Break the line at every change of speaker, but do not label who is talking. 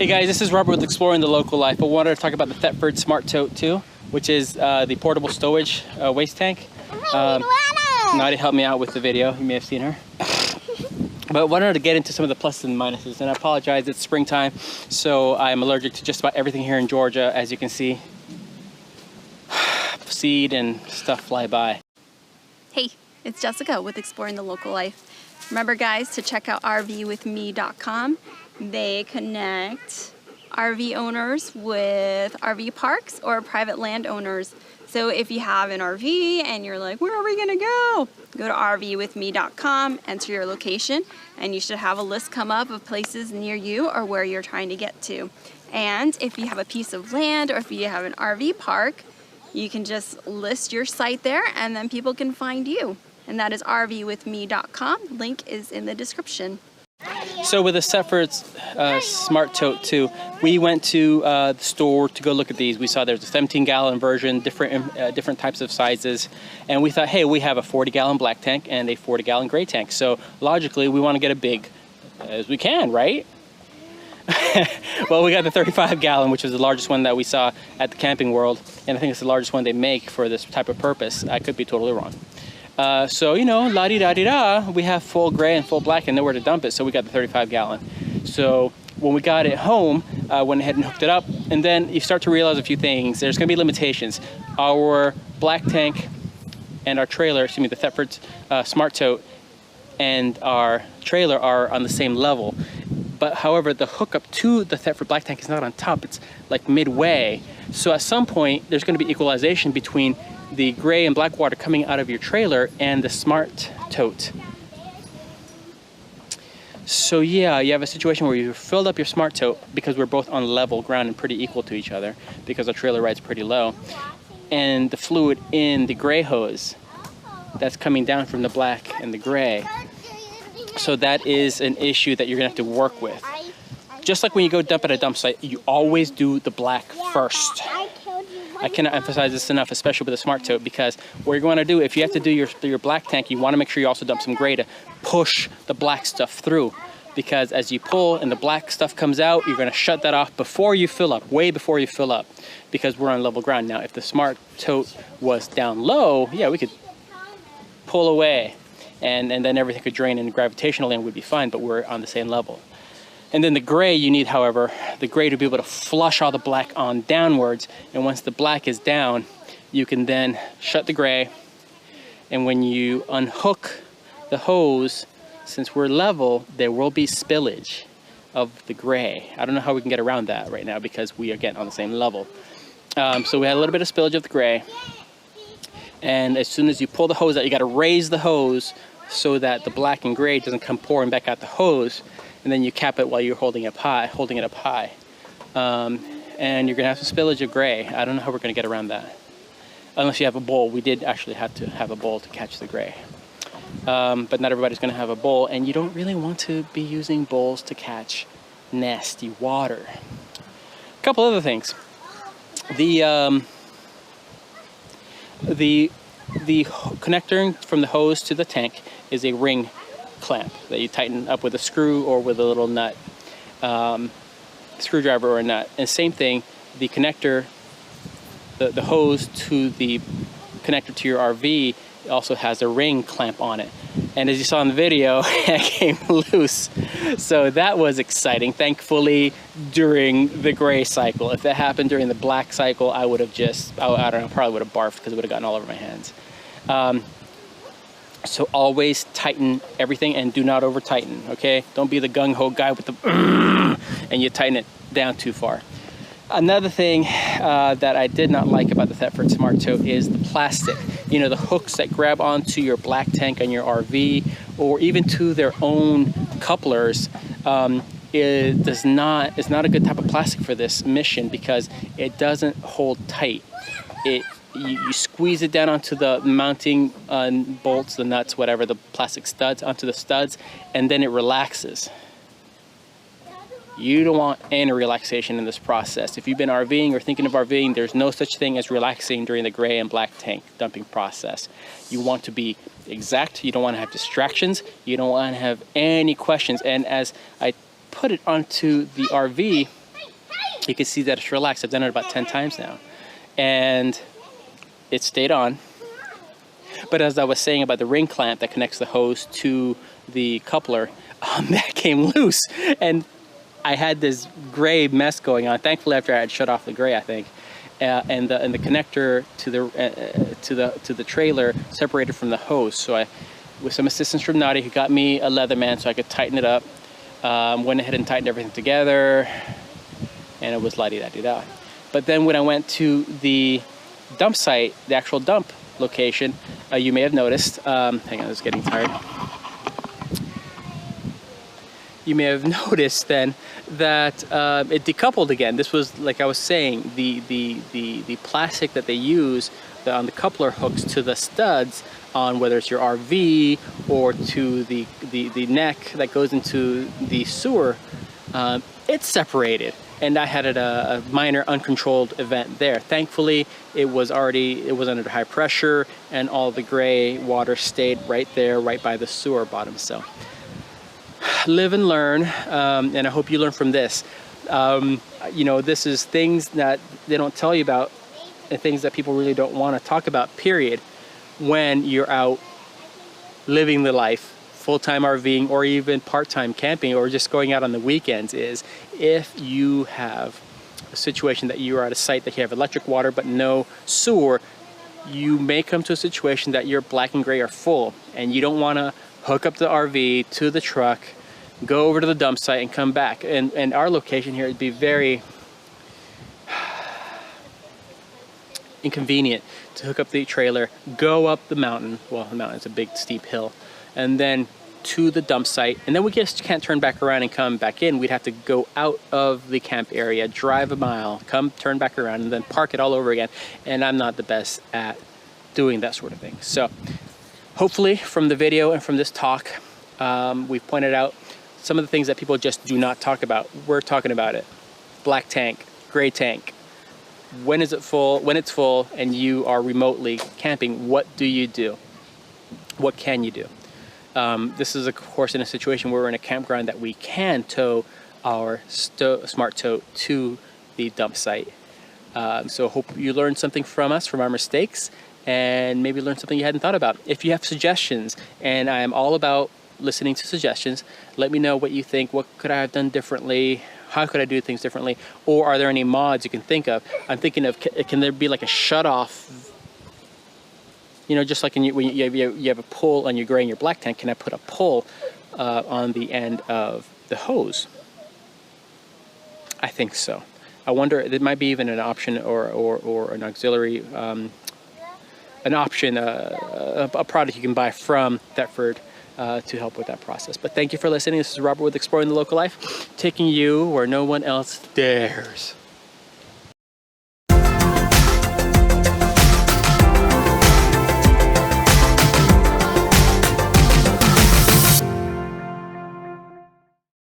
Hey guys, this is Robert with Exploring the Local Life. I wanted to talk about the Thetford SmartTote2, which is the portable stowage waste tank. Nadia helped me out with the video. You may have seen her. But I wanted to get into some of the pluses and minuses, and I apologize, it's springtime, so I'm allergic to just about everything here in Georgia, as you can see. Seed and stuff fly by.
Hey, it's Jessica with Exploring the Local Life. Remember guys to check out rvwithme.com. They connect RV owners with RV parks or private landowners. So if you have an RV and you're like, where are we gonna go? Go to rvwithme.com, enter your location, and you should have a list come up of places near you or where you're trying to get to. And if you have a piece of land or if you have an RV park, you can just list your site there and then people can find you. And that is rvwithme.com. Link is in the description.
So with the Thetford SmartTote2, we went to the store to go look at these. We saw there's a 17-gallon version, different types of sizes, and we thought, hey, we have a 40-gallon black tank and a 40-gallon gray tank. So logically, we want to get a big as we can, right? Well, we got the 35-gallon, which was the largest one that we saw at the Camping World, and I think it's the largest one they make for this type of purpose. I could be totally wrong. So, you know, la-di-da-di-da, we have full gray and full black and nowhere to dump it, so we got the 35-gallon. So when we got it home, I went ahead and hooked it up, and then you start to realize a few things. There's going to be limitations. Our black tank and our trailer, excuse me, the Thetford SmartTote and our trailer are on the same level. But however, the hookup to the Thetford black tank is not on top, it's like midway. So at some point, there's going to be equalization between the gray and black water coming out of your trailer and the SmartTote. So yeah, you have a situation where you filled up your SmartTote because we're both on level ground and pretty equal to each other because our trailer rides pretty low. And the fluid in the gray hose that's coming down from the black and the gray. So that is an issue that you're gonna have to work with. Just like when you go dump at a dump site, you always do the black first. I cannot emphasize this enough, especially with a SmartTote, because what you're going to do, if you have to do your black tank, you want to make sure you also dump some gray to push the black stuff through. Because as you pull and the black stuff comes out, you're going to shut that off before you fill up, way before you fill up, because we're on level ground. Now, if the SmartTote was down low, yeah, we could pull away and then everything could drain and gravitationally and we'd be fine, but we're on the same level. And then the gray you need, however, the gray to be able to flush all the black on downwards. And once the black is down, you can then shut the gray. And when you unhook the hose, since we're level, there will be spillage of the gray. I don't know how we can get around that right now because we are again on the same level. So we had a little bit of spillage of the gray. And as soon as you pull the hose out, you got to raise the hose so that the black and gray doesn't come pouring back out the hose. And then you cap it while you're holding it up high. And you're gonna have some spillage of gray. I don't know how we're gonna get around that. Unless you have a bowl. We did actually have to have a bowl to catch the gray. But not everybody's gonna have a bowl, and you don't really want to be using bowls to catch nasty water. A couple other things. The connector from the hose to the tank is a ring clamp that you tighten up with a screw or with a little nut, screwdriver or a nut. And same thing, the connector, the hose to the connector to your RV also has a ring clamp on it. And as you saw in the video, it came loose. So that was exciting, thankfully, during the gray cycle. If that happened during the black cycle, I would have just, I don't know, probably would have barfed because it would have gotten all over my hands. So always tighten everything and do not over tighten, okay? Don't be the gung-ho guy with the and you tighten it down too far. Another thing that I did not like about the Thetford SmartTote is the plastic. You know, the hooks that grab onto your black tank on your RV or even to their own couplers is not a good type of plastic for this mission because it doesn't hold tight. You squeeze it down onto the mounting bolts, the nuts, whatever, the plastic studs, onto the studs, and then it relaxes. You don't want any relaxation in this process. If you've been RVing or thinking of RVing, there's no such thing as relaxing during the gray and black tank dumping process. You want to be exact. You don't want to have distractions. You don't want to have any questions. And as I put it onto the RV, you can see that it's relaxed. I've done it about 10 times now, and it stayed on. But as I was saying about the ring clamp that connects the hose to the coupler, that came loose, and I had this gray mess going on. Thankfully, after I had shut off the gray, I think, and the connector to the trailer separated from the hose. So I, with some assistance from Naughty, who got me a Leatherman so I could tighten it up, went ahead and tightened everything together, and it was la-di-da-di-da. But then when I went to the dump site, the actual dump location, you may have noticed, hang on, I was getting tired. You may have noticed then that it decoupled again. This was, like I was saying, the plastic that they use on the coupler hooks to the studs on whether it's your RV or to the neck that goes into the sewer, it's separated. And I had a minor uncontrolled event there. Thankfully, it was under high pressure, and all the gray water stayed right there, right by the sewer bottom. So live and learn, and I hope you learn from this. You know, this is things that they don't tell you about, and things that people really don't want to talk about, period, when you're out living the life, full-time RVing or even part-time camping or just going out on the weekends, is if you have a situation that you are at a site that you have electric water but no sewer, you may come to a situation that your black and gray are full, and you don't want to hook up the RV to the truck, go over to the dump site and come back. And our location here would be very inconvenient to hook up the trailer, go up the mountain, well, the mountain is a big steep hill, and then to the dump site, and then we just can't turn back around and come back in. We'd have to go out of the camp area, drive a mile, turn back around, and then park it all over again. And I'm not the best at doing that sort of thing. So hopefully from the video and from this talk, we've pointed out some of the things that people just do not talk about. We're talking about it. Black tank, gray tank. When is it full? When it's full and you are remotely camping, what do you do? What can you do? This is, of course, in a situation where we're in a campground that we can tow our SmartTote to the dump site. So hope you learned something from us, from our mistakes, and maybe learn something you hadn't thought about. If you have suggestions, and I am all about listening to suggestions, let me know what you think. What could I have done differently? How could I do things differently? Or are there any mods you can think of? I'm thinking of, can there be like a shut-off? You know, just like when you have a pull on your gray and your black tank, can I put a pull on the end of the hose? I think so. I wonder, there might be even an option or an auxiliary, an option, a product you can buy from Thetford to help with that process. But thank you for listening. This is Robert with Exploring the Local Life, taking you where no one else dares.